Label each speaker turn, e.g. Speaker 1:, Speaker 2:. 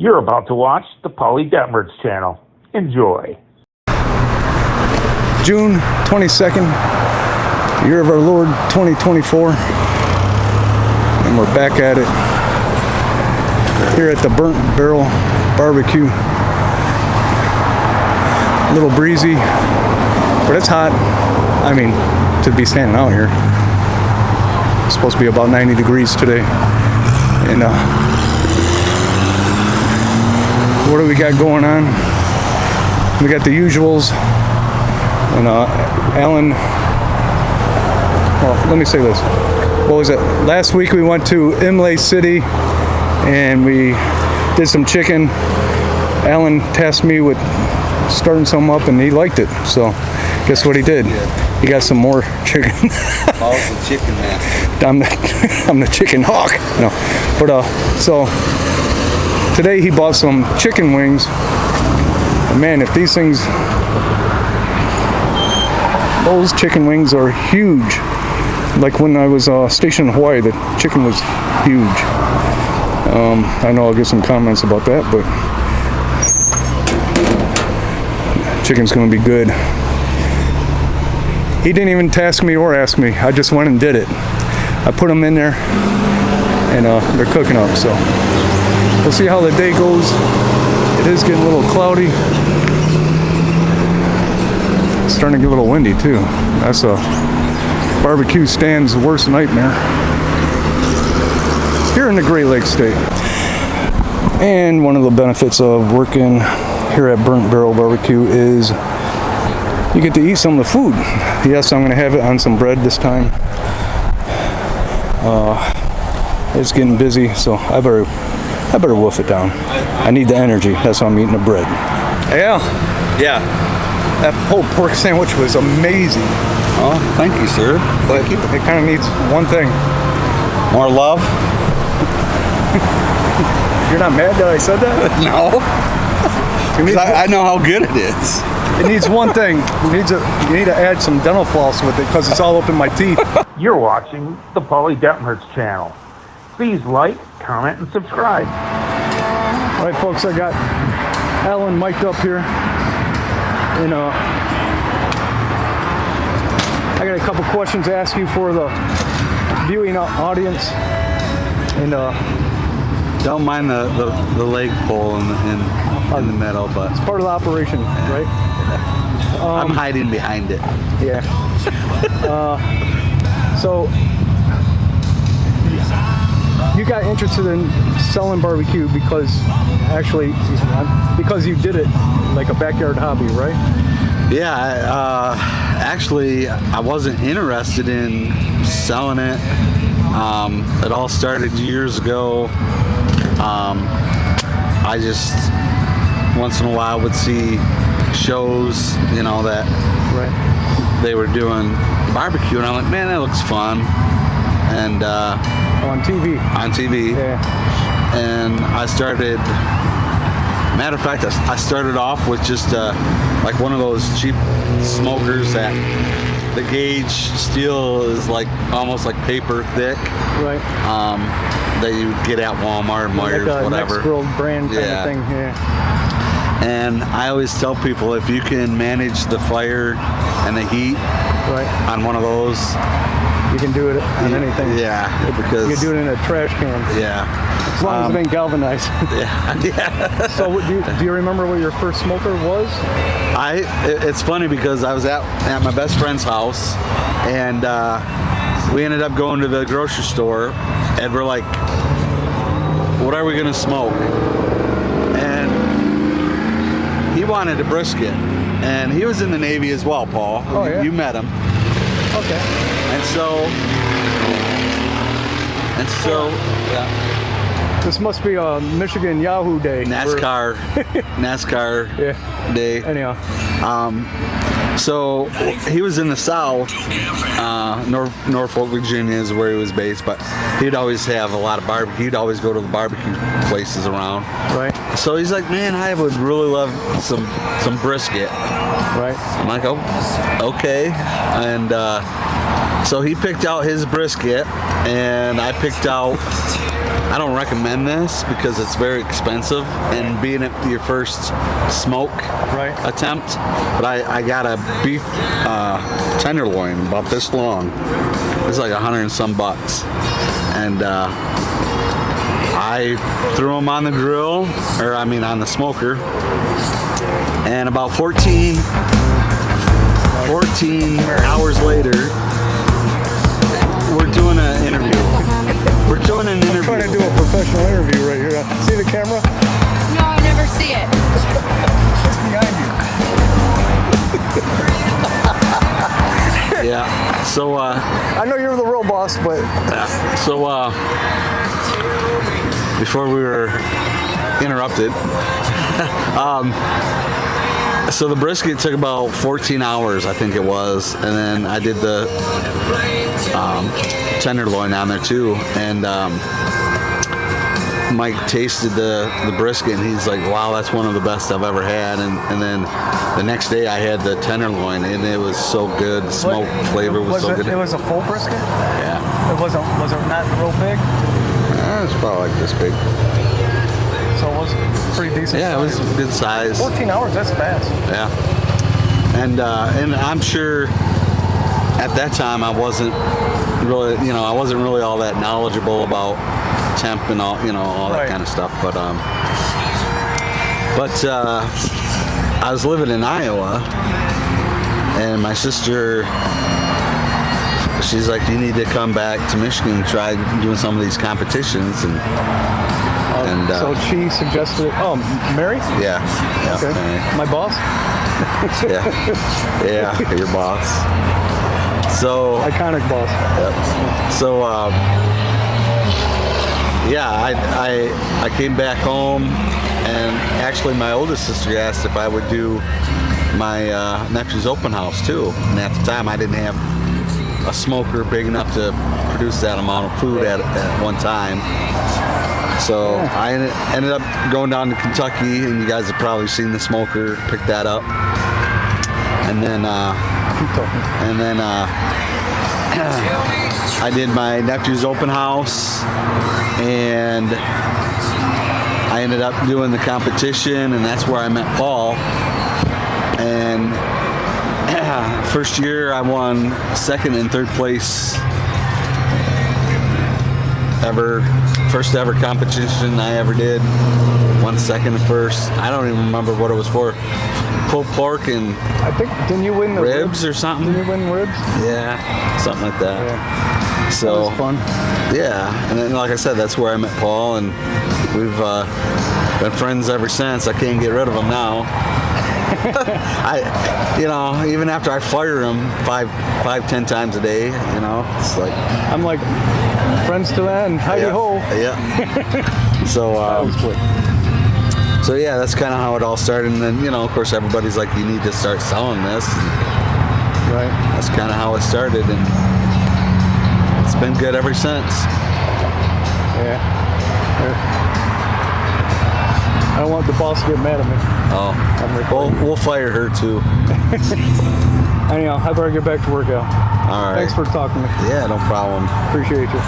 Speaker 1: You're about to watch the Polly Detmer's channel. Enjoy.
Speaker 2: June 22nd, year of our Lord 2024. And we're back at it here at the Burnt Barrel Barbecue. A little breezy, but it's hot. I mean, to be standing out here. It's supposed to be about 90 degrees today. And what do we got going on? We got the usuals. And Alan, well, let me say this. What was it? Last week we went to Imlay City and we did some chicken. Alan tasked me with starting some up and he liked it. So guess what he did? He got some more chicken.
Speaker 3: Paul's the chicken master.
Speaker 2: I'm the chicken hawk. No, but so today he bought some chicken wings. And man, if these things, those chicken wings are huge. Like when I was stationed in Hawaii, the chicken was huge. I know I'll get some comments about that, but chicken's gonna be good. He didn't even task me or ask me. I just went and did it. I put them in there and they're cooking up, so we'll see how the day goes. It is getting a little cloudy. It's starting to get a little windy too. That's a barbecue stand's worst nightmare here in the Great Lakes State. And one of the benefits of working here at Burnt Barrel Barbecue is you get to eat some of the food. Yes, I'm going to have it on some bread this time. It's getting busy, so I better wolf it down. I need the energy. That's why I'm eating the bread. Yeah. That whole pork sandwich was amazing.
Speaker 3: Oh, thank you, sir.
Speaker 2: But it kind of needs one thing.
Speaker 3: More love?
Speaker 2: You're not mad that I said that?
Speaker 3: No. I know how good it is.
Speaker 2: It needs one thing. You need to add some dental floss with it because it's all up in my teeth.
Speaker 1: You're watching the Polly Detmer's channel. Please like, comment, and subscribe.
Speaker 2: All right, folks, I got Alan mic'd up here. And I got a couple questions to ask you for the viewing audience. And
Speaker 3: don't mind the leg pull in the middle, but
Speaker 2: it's part of the operation, right?
Speaker 3: I'm hiding behind it.
Speaker 2: Yeah. So you got interested in selling barbecue because you did it like a backyard hobby, right?
Speaker 3: Yeah, actually, I wasn't interested in selling it. It all started years ago. I just once in a while would see shows, that they were doing barbecue, and I'm like, man, that looks fun. And
Speaker 2: on TV.
Speaker 3: On TV.
Speaker 2: Yeah.
Speaker 3: And I started. Matter of fact, I started off with just like one of those cheap smokers that the gauge steel is like almost like paper thick.
Speaker 2: Right.
Speaker 3: That you get at Walmart, Myers,
Speaker 2: like a
Speaker 3: whatever.
Speaker 2: Next World brand kind of thing. Yeah.
Speaker 3: And I always tell people if you can manage the fire and the heat on one of those,
Speaker 2: you can do it on anything.
Speaker 3: Yeah, because
Speaker 2: you can do it in a trash can.
Speaker 3: Yeah.
Speaker 2: As long as it ain't galvanized.
Speaker 3: Yeah.
Speaker 2: So do you remember what your first smoker was?
Speaker 3: It's funny because I was at my best friend's house and we ended up going to the grocery store and we're like, what are we gonna smoke? And he wanted a brisket and he was in the Navy as well, Paul.
Speaker 2: Oh, yeah?
Speaker 3: You met him.
Speaker 2: Okay.
Speaker 3: And so yeah.
Speaker 2: This must be a Michigan Yahoo day.
Speaker 3: NASCAR day.
Speaker 2: Anyhow.
Speaker 3: So he was in the South, Norfolk, Virginia is where he was based, but he'd always have a lot of barbecue. He'd always go to the barbecue places around.
Speaker 2: Right.
Speaker 3: So he's like, man, I would really love some brisket.
Speaker 2: Right.
Speaker 3: I'm like, oh, okay. And so he picked out his brisket, and I picked out I don't recommend this because it's very expensive and being it your first smoke attempt. But I got a beef tenderloin about this long. It's like $100 and some bucks, and I threw them on the grill, or I mean on the smoker, and about 14 hours later, we're doing an interview. We're doing an interview.
Speaker 2: I'm trying to do a professional interview right here. See the camera?
Speaker 4: No, I never see it.
Speaker 2: It's behind you.
Speaker 3: Yeah. So
Speaker 2: I know you're the real boss, but
Speaker 3: so before we were interrupted, so the brisket took about 14 hours, I think it was, and then I did the tenderloin on there too, and Mike tasted the brisket, and he's like, wow, that's one of the best I've ever had. And then the next day I had the tenderloin, and it was so good. The smoke flavor was so good.
Speaker 2: It was a full brisket?
Speaker 3: Yeah.
Speaker 2: Was it not real big?
Speaker 3: It was probably like this big.
Speaker 2: So it was pretty decent.
Speaker 3: Yeah, it was good size.
Speaker 2: 14 hours, that's fast.
Speaker 3: Yeah. And I'm sure at that time I wasn't really, I wasn't really all that knowledgeable about temp and all, all that kind of stuff. But I was living in Iowa, and my sister, she's like, you need to come back to Michigan and try doing some of these competitions. And
Speaker 2: so she suggested it. Oh, Mary?
Speaker 3: Yeah.
Speaker 2: Okay.
Speaker 3: Mary.
Speaker 2: My boss?
Speaker 3: Yeah, your boss. So
Speaker 2: Iconic boss.
Speaker 3: Yep. So I came back home, and actually my oldest sister asked if I would do my nephew's open house too. And at the time I didn't have a smoker big enough to produce that amount of food at one time. So I ended up going down to Kentucky, and you guys have probably seen the smoker, picked that up. And then I did my nephew's open house, and I ended up doing the competition, and that's where I met Paul. And first year I won second and third place ever. First ever competition I ever did. Won second and first. I don't even remember what it was for. Pulled pork and
Speaker 2: I think, didn't you win the
Speaker 3: ribs or something?
Speaker 2: Didn't you win ribs?
Speaker 3: Yeah, something like that.
Speaker 2: Yeah.
Speaker 3: So
Speaker 2: that was fun.
Speaker 3: Yeah, and then like I said, that's where I met Paul, and we've been friends ever since. I can't get rid of him now. Even after I fire him 5-10 times a day, it's like
Speaker 2: I'm like friends to that and Heidi Ho.
Speaker 3: Yeah. So yeah, that's kind of how it all started, and then of course everybody's like, you need to start selling this.
Speaker 2: Right.
Speaker 3: That's kind of how it started, and it's been good ever since.
Speaker 2: Yeah. I don't want the boss to get mad at me.
Speaker 3: Oh, we'll fire her too.
Speaker 2: Anyhow, I better get back to work, Al.
Speaker 3: All right.
Speaker 2: Thanks for talking to me.
Speaker 3: Yeah, no problem.
Speaker 2: Appreciate you.